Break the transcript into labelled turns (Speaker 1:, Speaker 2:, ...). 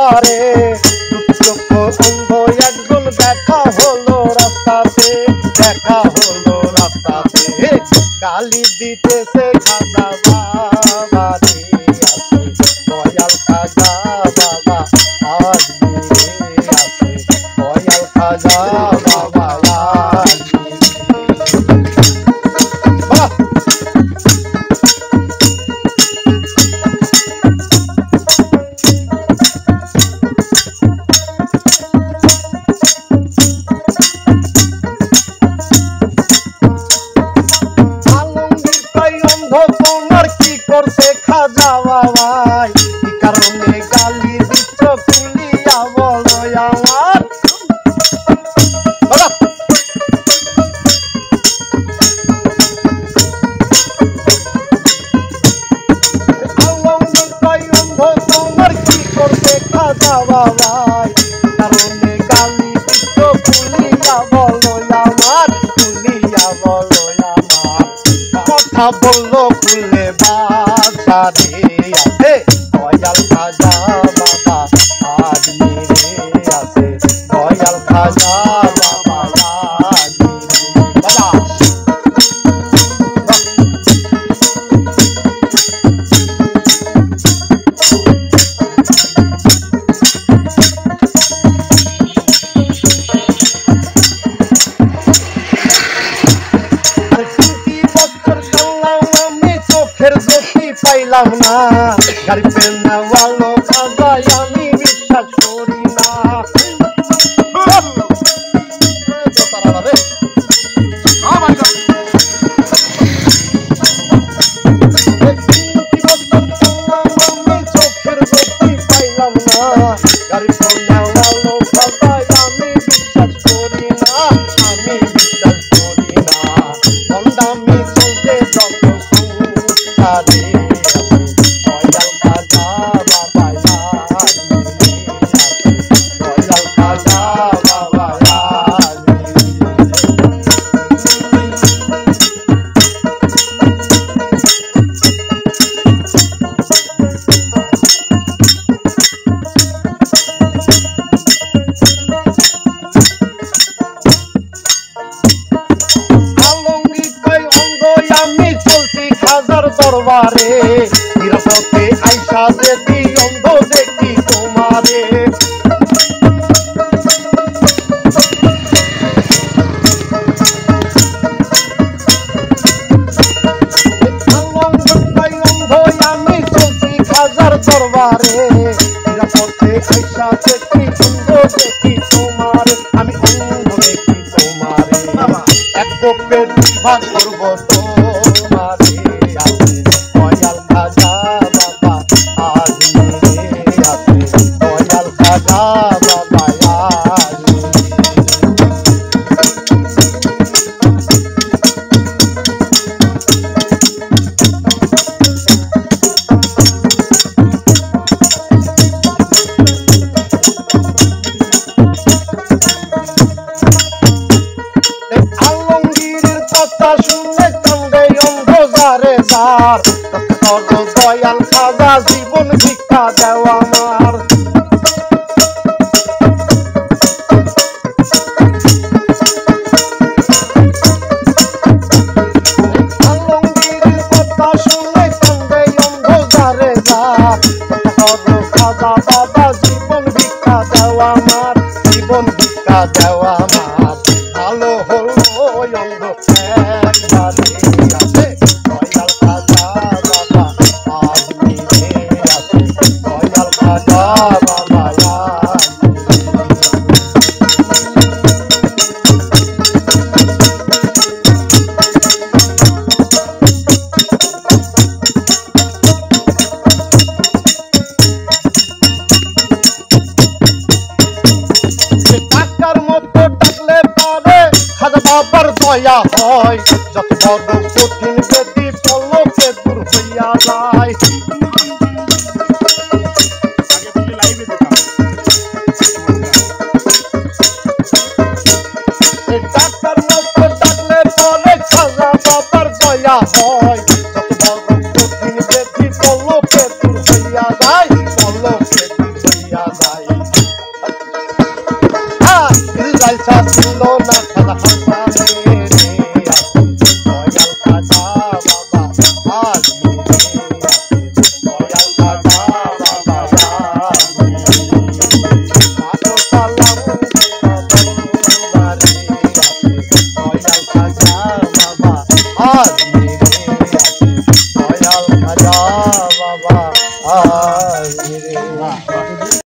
Speaker 1: দরবারে চক্ষু অন্ধ একজন দেখা হলো রাস্তাতে, দেখা হলো রাস্তাতে গালি দিতেছে খাজা বাবা রে আছে দয়াল খাজা বাবা আজমিরে আছে দয়াল খাজা বাবা তোমার কি করছে খাজা বাবাই কি কারণে গালি দিচ্ছ খুলিয়া বলো আমার তোমার কি করছে খাজা বাবাই কারণে গালি দিচ্ছ খুলিয়া বলো আমার খুলিয়া বলো আমার কথা বললো খুলে বাসারে আছে দয়াল খাজা বাবা আজমিরে আছে দয়াল খাজা বাবা পাইলাম না গাড়ি পেনা ওয়ালো খাজাই আমি বিশ্বাস করি না চোখের জ্যোতি পাইলাম না গাড়ি পেনা ওয়ালো খাজাই আমি বিশ্বাস করি না আমি বিশ্বাস করি না কন্দামি চলতে যত সুসারে দরবারে নিরাপদে আইসা দেখি অন্ধ দেখি তোমারে আমি চলছি খাজার দরবারে নিরাপদে আইসা দেখি অন্ধ দেখি তোমারে আমি অন্ধ দেখি তোমারে এক কোপে দুই ভাগ করবো তোমারে দয়াল খাজা বাবা আজমিরে আছে দয়াল খাজা বাবা আলমগীরের কথা শুনে কান্দে অন্ধ যারে যার দয়াল খাজা জীবন ভিক্ষা দেও আমার আলমগীরের কথা শুনে কান্দে অন্ধ যারে যার খাজা বাবা জীবন ভিক্ষা দেও আমার জীবন ভিক্ষা দেও আমার ভালো হলো অন্ধ একবারে আছে দয়াল খাজা বাবা আজমিরে আছে দয়াল খাজা বাবা টাকার মতো টাকলে পারে খাজা বাবার দয়া হয় যত বড় কঠিন বেদি পলকে দূর হইয়া যায় টাকার মতো টাকলে পারে খাজা বাবার দয়া হয় যত বড় কঠিন বেদি পলকে দূর হইয়া যায় পলকে দূর হইয়া যায় জলসা ছিল